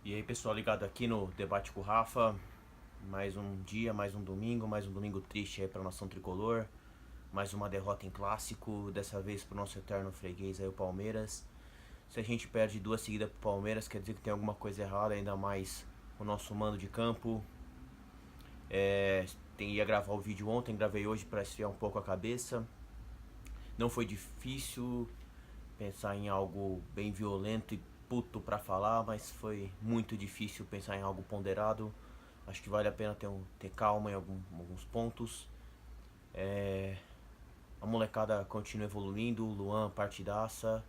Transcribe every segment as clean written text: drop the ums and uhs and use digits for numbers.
E aí, pessoal, ligado aqui no Debate com o Rafa. Mais um dia, mais um domingo triste aí pra nação tricolor. Mais uma derrota em clássico, dessa vez pro nosso eterno freguês aí, o Palmeiras. Se a gente perde duas seguidas pro Palmeiras, quer dizer que tem alguma coisa errada, ainda mais o nosso mando de campo. Ia gravar o vídeo ontem, gravei hoje pra esfriar um pouco a cabeça. Não foi difícil pensar em algo bem violento e puto pra falar, mas foi muito difícil pensar em algo ponderado. Acho que vale a pena ter calma em alguns pontos. A molecada continua evoluindo, Luan partidaça,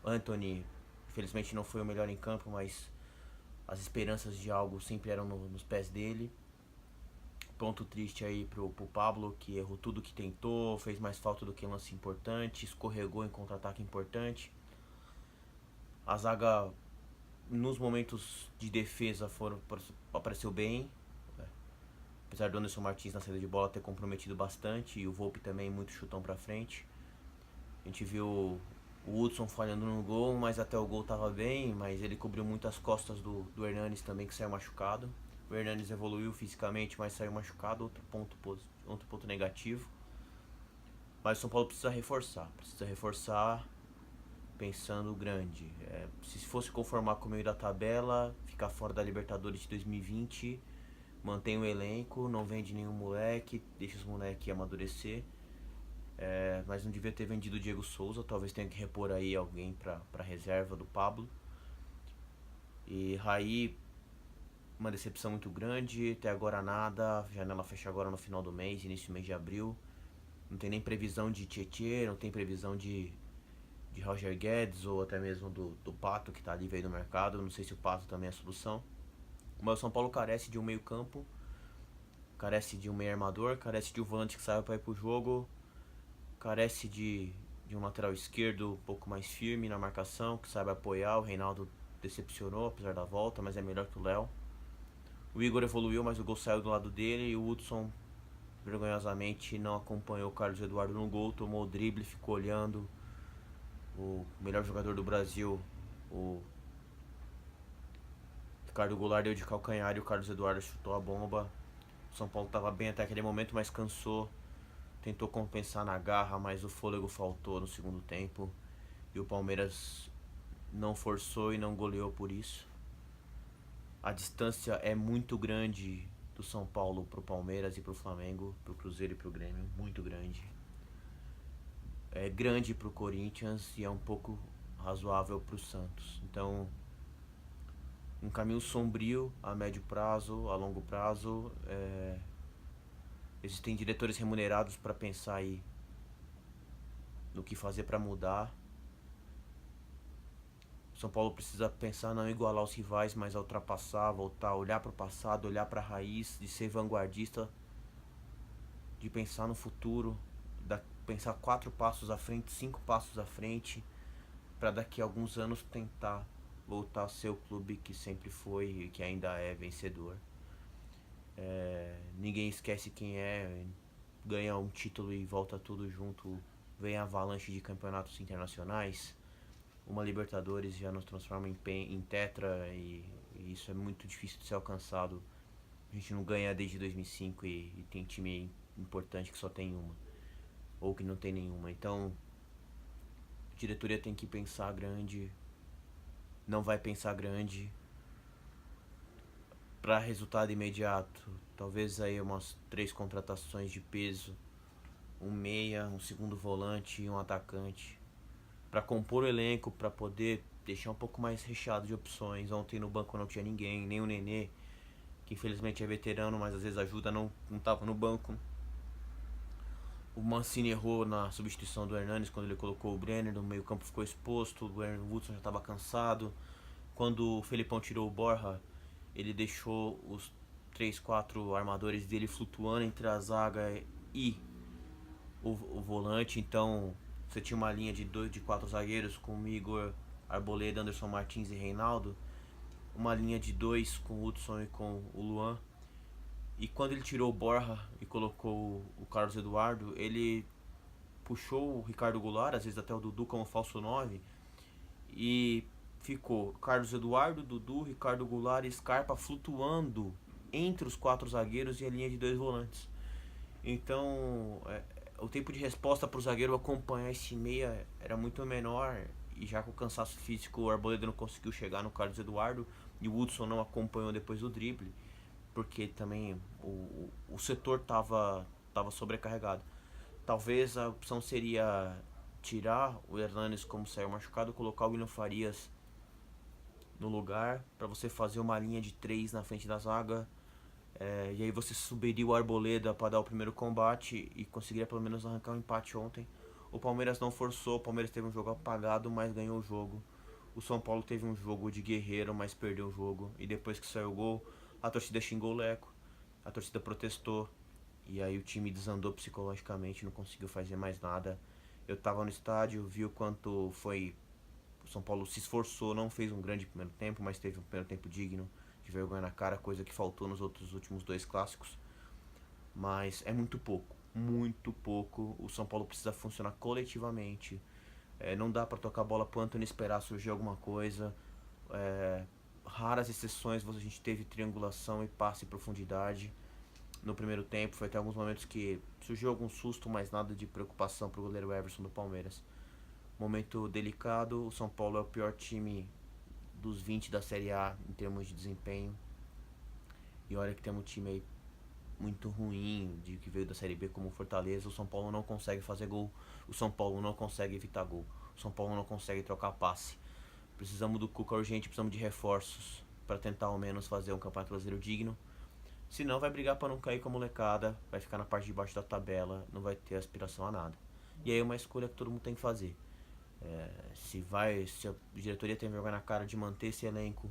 Anthony infelizmente não foi o melhor em campo, mas as esperanças de algo sempre eram nos pés dele. Ponto triste aí pro Pablo, que errou tudo que tentou, fez mais falta do que lance importante, escorregou em contra-ataque importante. A zaga nos momentos de defesa apareceu bem, apesar do Anderson Martins na saída de bola ter comprometido bastante e o Volpe também muito chutão pra frente. A gente viu o Hudson falhando no gol, mas até o gol tava bem, mas ele cobriu muito as costas do Hernanes também, que saiu machucado. O Hernanes evoluiu fisicamente, mas saiu machucado, outro ponto negativo. Mas o São Paulo precisa reforçar pensando grande. Se fosse conformar com o meio da tabela, ficar fora da Libertadores de 2020, mantém o elenco, não vende nenhum moleque, deixa os moleques amadurecer. Mas não devia ter vendido o Diego Souza, talvez tenha que repor aí alguém pra reserva do Pablo. E Raí, uma decepção muito grande, até agora nada, a janela fecha agora no final do mês, início do mês de abril. Não tem nem previsão de Tietê, não tem previsão de Roger Guedes ou até mesmo do Pato, que tá livre aí no mercado. Não sei se o Pato também é a solução. Mas o São Paulo carece de um meio campo, carece de um meio armador, carece de um volante que saiba pra ir pro jogo, carece de um lateral esquerdo um pouco mais firme na marcação, que saiba apoiar. O Reinaldo decepcionou apesar da volta, mas é melhor que o Léo. O Igor evoluiu, mas o gol saiu do lado dele e o Hudson vergonhosamente não acompanhou o Carlos Eduardo no gol, tomou o drible, ficou olhando. O melhor jogador do Brasil, o Ricardo Goulart, deu de calcanhar e o Carlos Eduardo chutou a bomba. O São Paulo estava bem até aquele momento, mas cansou. Tentou compensar na garra, mas o fôlego faltou no segundo tempo. E o Palmeiras não forçou e não goleou por isso. A distância é muito grande do São Paulo pro Palmeiras e pro Flamengo, pro Cruzeiro e pro Grêmio, muito grande. É grande pro Corinthians e é um pouco razoável pro Santos. Então, um caminho sombrio a médio prazo, a longo prazo. Existem diretores remunerados para pensar aí no que fazer para mudar. São Paulo precisa pensar não igualar os rivais, mas a ultrapassar, voltar a olhar para o passado, olhar para a raiz, de ser vanguardista, de pensar no futuro, pensar 4 passos à frente, 5 passos à frente, para daqui a alguns anos tentar voltar a ser o clube que sempre foi e que ainda é vencedor. Ninguém esquece quem é, ganha um título e volta tudo junto, vem a avalanche de campeonatos internacionais, uma Libertadores já nos transforma em tetra e isso é muito difícil de ser alcançado. A gente não ganha desde 2005 e tem time importante que só tem uma ou que não tem nenhuma. Então a diretoria tem que pensar grande, não vai pensar grande para resultado imediato. Talvez aí umas 3 contratações de peso, um meia, um segundo volante e um atacante para compor o elenco, para poder deixar um pouco mais recheado de opções. Ontem no banco não tinha ninguém, nem o Nenê, que infelizmente é veterano, mas às vezes ajuda, não tava no banco. O Mancini errou na substituição do Hernanes quando ele colocou o Brenner, no meio campo ficou exposto, o Hudson já estava cansado. Quando o Felipão tirou o Borja, ele deixou os 3, 4 armadores dele flutuando entre a zaga e o volante. Então você tinha uma linha de 4 zagueiros com Igor, Arboleda, Anderson Martins e Reinaldo, uma linha de 2 com o Hudson e com o Luan. E quando ele tirou o Borja e colocou o Carlos Eduardo, ele puxou o Ricardo Goulart, às vezes até o Dudu como falso 9, e ficou Carlos Eduardo, Dudu, Ricardo Goulart e Scarpa flutuando entre os 4 zagueiros e a linha de 2 volantes. Então, o tempo de resposta para o zagueiro acompanhar esse meia era muito menor. E já com o cansaço físico, o Arboleda não conseguiu chegar no Carlos Eduardo e o Hudson não acompanhou depois do drible, porque também o setor tava sobrecarregado. Talvez a opção seria tirar o Hernanes como saiu machucado, colocar o William Farias no lugar para você fazer uma linha de 3 na frente da zaga. E aí você subiria o Arboleda para dar o primeiro combate e conseguiria pelo menos arrancar um empate ontem. O Palmeiras não forçou, o Palmeiras teve um jogo apagado, mas ganhou o jogo. O São Paulo teve um jogo de guerreiro, mas perdeu o jogo. E depois que saiu o gol, a torcida xingou o Leco, a torcida protestou. E aí o time desandou psicologicamente, não conseguiu fazer mais nada. Eu tava no estádio, vi o quanto foi. O São Paulo se esforçou, não fez um grande primeiro tempo, mas teve um primeiro tempo digno, de vergonha na cara, coisa que faltou nos outros últimos 2 clássicos. Mas é muito pouco, muito pouco. O São Paulo precisa funcionar coletivamente. Não dá pra tocar a bola pro Antony esperar surgir alguma coisa. Raras exceções a gente teve triangulação e passe em profundidade no primeiro tempo. Foi até alguns momentos que surgiu algum susto, mas nada de preocupação pro goleiro Everson do Palmeiras. Momento delicado, o São Paulo é o pior time dos 20 da Série A em termos de desempenho. E olha que temos um time aí muito ruim, de que veio da Série B como Fortaleza. O São Paulo não consegue fazer gol, o São Paulo não consegue evitar gol, o São Paulo não consegue trocar passe. Precisamos do Cuca urgente, precisamos de reforços para tentar ao menos fazer um campeonato brasileiro digno. Senão vai brigar para não cair com a molecada, vai ficar na parte de baixo da tabela, não vai ter aspiração a nada. E aí é uma escolha que todo mundo tem que fazer. Se a diretoria tem vergonha na cara de manter esse elenco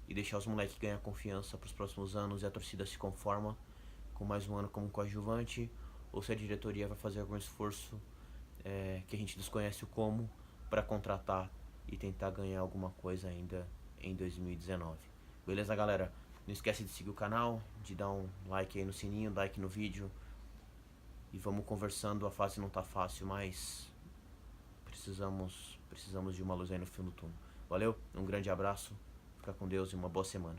e deixar os moleques ganhar confiança para os próximos anos e a torcida se conforma com mais um ano como coadjuvante, ou se a diretoria vai fazer algum esforço que a gente desconhece o como para contratar e tentar ganhar alguma coisa ainda em 2019. Beleza, galera? Não esquece de seguir o canal, de dar um like aí no sininho, like no vídeo. E vamos conversando, a fase não tá fácil, mas precisamos de uma luz aí no fim do túnel. Valeu, um grande abraço, fica com Deus e uma boa semana.